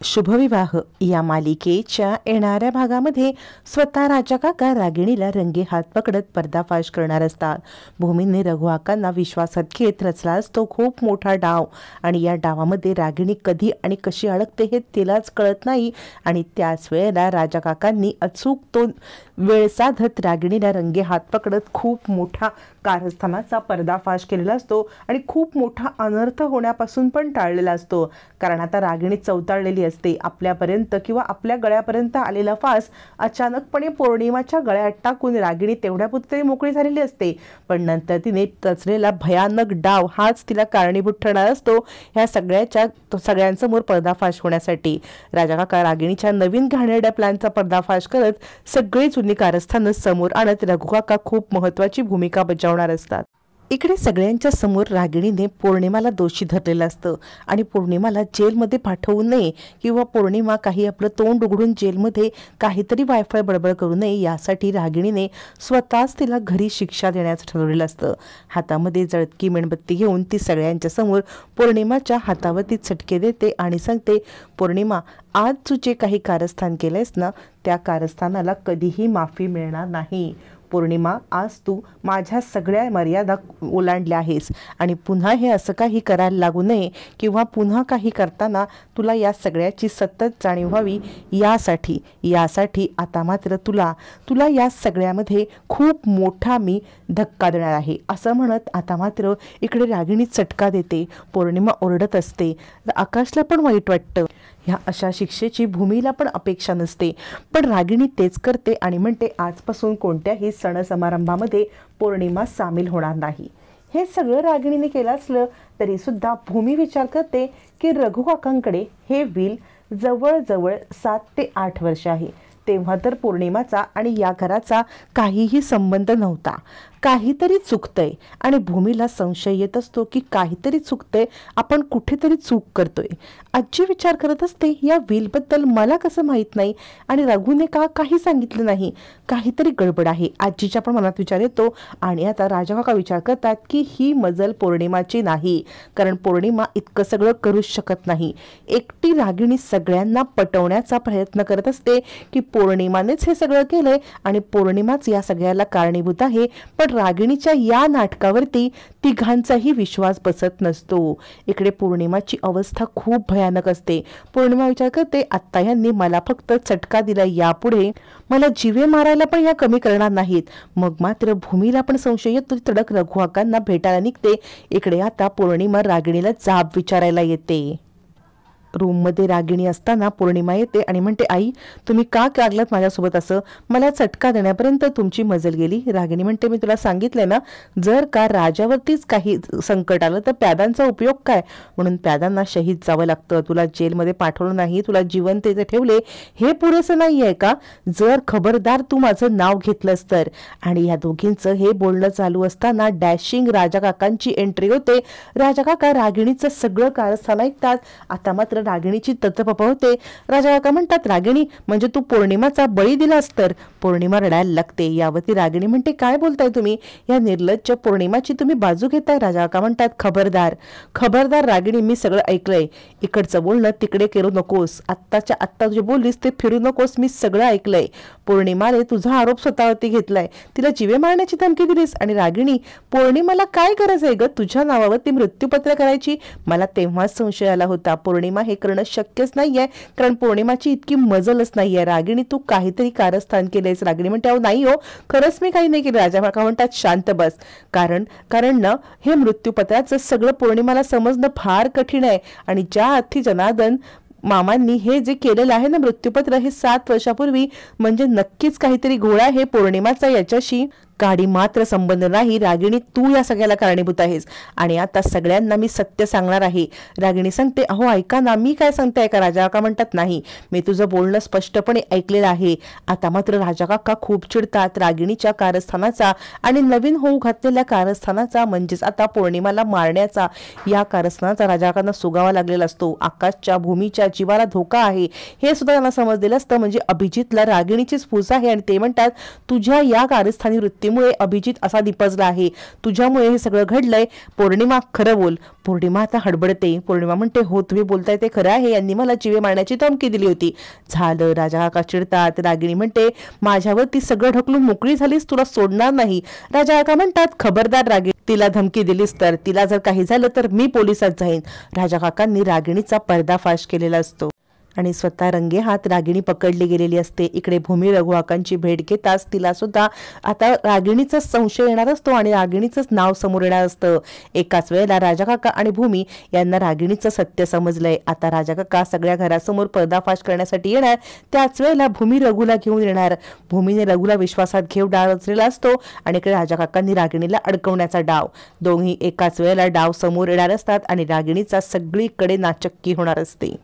शुभविवाह या मालिकेच्या येणाऱ्या भागामध्ये स्वतः राजा काका रागिणीला रंगे हात पकडत पर्दाफाश करणार असतात. भूमीने रघुआकांना विश्वासात घेत रचला असतो खूप मोठा डाव आणि या डावामध्ये रागिणी कधी आणि कशी अडकते हे तिलाच कळत नाही आणि त्याच वेळेला राजा काकांनी अचूक तो वेळ साधत रागिणीला रंगे हात पकडत खूप मोठा कारस्थानाचा पर्दाफाश केलेला असतो आणि खूप मोठा अनर्थ होण्यापासून पण टाळलेला असतो. कारण आता रागिणी चवताळलेली असते. आपल्यापर्यंत किंवा आपल्या गळ्यापर्यंत आलेला फास अचानकपणे पौर्णिमाच्या गळ्यात टाकून रागिणी तेवढ्यापुरती मोकळी झालेली असते. पण नंतर तिने रचलेला भयानक डाव हाच तिला कारणीभूत ठरणार असतो ह्या सगळ्यांसमोर पर्दाफाश होण्यासाठी. राजा काका रागिणीच्या नवीन घाणेरड्या प्लॅनचा पर्दाफाश करत सगळी जुनी कारस्थानं समोर आणत रघुकाका खूप महत्त्वाची भूमिका बजावणार असतात. इकडे सगळ्यांच्या समोर रागिणीने पौर्णिमाला दोषी धरलेलं असतं आणि पौर्णिमाला जेलमध्ये पाठवू नये किंवा पौर्णिमा काही आपलं तोंड उघडून जेलमध्ये काहीतरी वायफाय बडबड करू नये यासाठी रागिणीने स्वतःच तिला घरी शिक्षा देण्याचं ठरवलेलं असतं. हातामध्ये जळकी मेणबत्ती घेऊन ती सगळ्यांच्या समोर पौर्णिमाच्या हातावरती चटके देते आणि सांगते, पौर्णिमा, आज तू जे काही कारस्थान केलंयस ना त्या कारस्थानाला कधीही माफी मिळणार नाही. पौर्णिमा, आज तू माझ्या सगळ्या मर्यादा ओलांडल्या आहेस आणि पुन्हा हे असं काही करायला लागू नये किंवा पुन्हा काही करताना तुला या सगळ्याची सतत जाणीव व्हावी यासाठी आता मात्र तुला या सगळ्यामध्ये खूप मोठा मी धक्का देणार आहे असं म्हणत आता मात्र इकडे रागिणी चटका देते. पौर्णिमा ओरडत असते. आकाशला पण वाईट वाटतं. ह्या अशा शिक्षेची भूमीला पण अपेक्षा नसते, पण रागिणी तेच करते आणि म्हणते आजपासून कोणत्याही सण समारंभामध्ये पौर्णिमा सामील होणार नाही. हे सगळं रागिणीने केलं असलं तरी सुद्धा भूमी विचार करते की रघुकाकांकडे हे व्हील जवळजवळ 7 ते 8 वर्ष आहे. तेव्हा तर पौर्णिमाचा आणि या घराचा काहीही संबंध नव्हता. काहीतरी चुकतंय आणि भूमीला संशय येत असतो की काहीतरी चुकतंय, आपण कुठेतरी चूक करतोय. आजी विचार करत असते, या व्हीलबद्दल मला कसं माहीत नाही आणि रघुने का काही सांगितलं नाही, काहीतरी गडबड आहे. आजीच्या पण मनात विचार येतो आणि आता राजा काका विचार करतात की ही मजल पौर्णिमाची नाही, कारण पौर्णिमा इतकं सगळं करूच शकत नाही. एकटी रागिणी सगळ्यांना पटवण्याचा प्रयत्न करत असते की पौर्णिमानेच हे सगळं केलंय आणि पौर्णिमाच या सगळ्याला कारणीभूत आहे. पण रागिणीच्या या नाटकावरती तिघांचाही विश्वास बसत नसतो. इकडे पौर्णिमाची अवस्था खूप भयानक असते. पौर्णिमा विचार करते, आत्ता यांनी मला फक्त चटका दिला, यापुढे मला जीवे मारायला पण या कमी करणार नाहीत. मग मात्र भूमीला पण संशय येतो. तडक रघुआकांना भेटायला निघते. इकडे आता पौर्णिमा रागिणीला जाब विचारायला येते. रूममध्ये रागिणी असताना पौर्णिमा येते आणि म्हणते, आई, तुम्ही का वागलात माझ्यासोबत असं? मला चटका देण्यापर्यंत तुमची मजल गेली. रागिणी म्हणते, मी तुला सांगितलंय ना, जर का राजावरतीच काही संकट आलं तर प्यादांचा उपयोग काय? म्हणून प्यादांना शहीद जावं लागतं. तुला जेलमध्ये पाठवलं नाही, तुला जिवंत इथे ठेवले, हे पुरेसं नाही आहे का? जर खबरदार तू माझं नाव घेतलंस तर. आणि या दोघींचं हे बोलणं चालू असताना डॅशिंग राजा काकांची एंट्री होते. राजा काका रागिणीचं सगळं कारस्थान ऐकतात. आता मात्र रागिणीची तत्पप होते. राजा काका म्हणतात, रागिणी, म्हणजे तू पौर्णिमाचा बळी दिलास तर? पौर्णिमा रडायला लागते. यावरती रागिणी म्हणते, काय बोलताय तुम्ही? या निर्लज्ज पौर्णिमाची तुम्ही बाजू घेताय. राजा काका म्हणतात, खबरदार रागिणी, मी सगळं ऐकलंय. इकडचं बोलणं तिकडे करू नकोस. आत्ताच्या आत्ता तुझे बोललीस ते फिरू नकोस. मी सगळं ऐकलंय. पौर्णिमाने तुझा आरोप स्वतःवरती घेतलाय. तिला जीवे मारण्याची धमकी दिलीस. आणि रागिणी, पौर्णिमाला काय गरज आहे ग तुझ्या नावावरती मृत्यूपत्र करायची? मला तेव्हाच संशय आला होता. पौर्णिमा हे करणं शक्यच नाहीये, कारण पौर्णिमाची इतकी मजलच नाहीये. रागिणी, तू काहीतरी कारस्थान केलंयस. रागिणी म्हणते, अहो नाही हो, खरंच मी काही नाही केलं. राजा काका म्हणतात, शांत बस. कारण ना हे मृत्यूपत्राचं सगळं पौर्णिमाला समजणं फार कठीण आहे आणि ज्या अर्थी जनार्दन मामांनी हे जे केलेलं आहे ना मृत्यूपत्र, हे 7 वर्षापूर्वी, म्हणजे नक्कीच काहीतरी घोळा आहे पौर्णिमाचा याच्याशी. काडी मात्र संबंध नाही. रागिणी, तू या सगळ्याला कारणीभूत आहेस आणि आता सगळ्यांना मी सत्य सांगणार आहे. रागिणी सांगते, अहो ऐका ना, मी काय सांगते ऐका. राजा काका म्हणतात, नाही, मी तुझं बोलणं स्पष्टपणे ऐकलेलं आहे. आता मात्र राजा काका खूप चिडतात. रागिणीच्या कारस्थानाचा आणि नवीन होऊ घातलेल्या कारस्थानाचा, म्हणजेच आता पौर्णिमाला मारण्याचा, या कारस्थानाचा राजा काकांना सुगावा लागलेला असतो. आकाशच्या, भूमीच्या जीवाला धोका आहे हे सुद्धा त्यांना समजलेलं असतं. म्हणजे अभिजितला रागिणीचीच फूस आहे आणि ते म्हणतात, तुझ्या या कारस्थानी वृत्ती रागिणीमुळे अभिजित असा दिपजला आहे, तुझ्यामुळे हे सगळं घडलंय. पौर्णिमा खरं बोल. पौर्णिमा आता हडबडते. पौर्णिमा म्हणते, हो तुम्ही बोलताय ते खरं आहे, यांनी मला जीवे मारण्याची धमकी दिली होती. झालं. राजा काका चिडतात. रागिणी म्हणते, माझ्यावरती सगळं ढकलून मोकळी झालीस, तुला सोडणार नाही. राजा काका म्हणतात, खबरदार रागिणी, तिला धमकी दिलीस तर, तिला जर काही झालं तर मी पोलिसात जाईन. राजा काकांनी रागिणीचा पर्दाफाश केलेला असतो आणि स्वतः रंगेहात रागिणी पकडली गेलेली असते. इकडे भूमी रघुआकांची भेट घेताच तिला सुद्धा आता रागिणीचा संशय येणार असतो आणि रागिणीचंच नाव समोर येणार असतं. एकाच वेळेला राजा काका आणि भूमी यांना रागिणीचं सत्य समजलंय. आता राजा काका सगळ्या घरासमोर पर्दाफाश करण्यासाठी येणार. त्याच वेळेला भूमी रघुला घेऊन येणार. भूमीने रघुला विश्वासात घेऊन डाव रचलेला असतो आणि इकडे राजा काकांनी रागिणीला अडकवण्याचा डाव. दोन्ही एकाच वेळेला डाव समोर येणार असतात आणि रागिणीचा सगळीकडे नाचक्की होणार असते.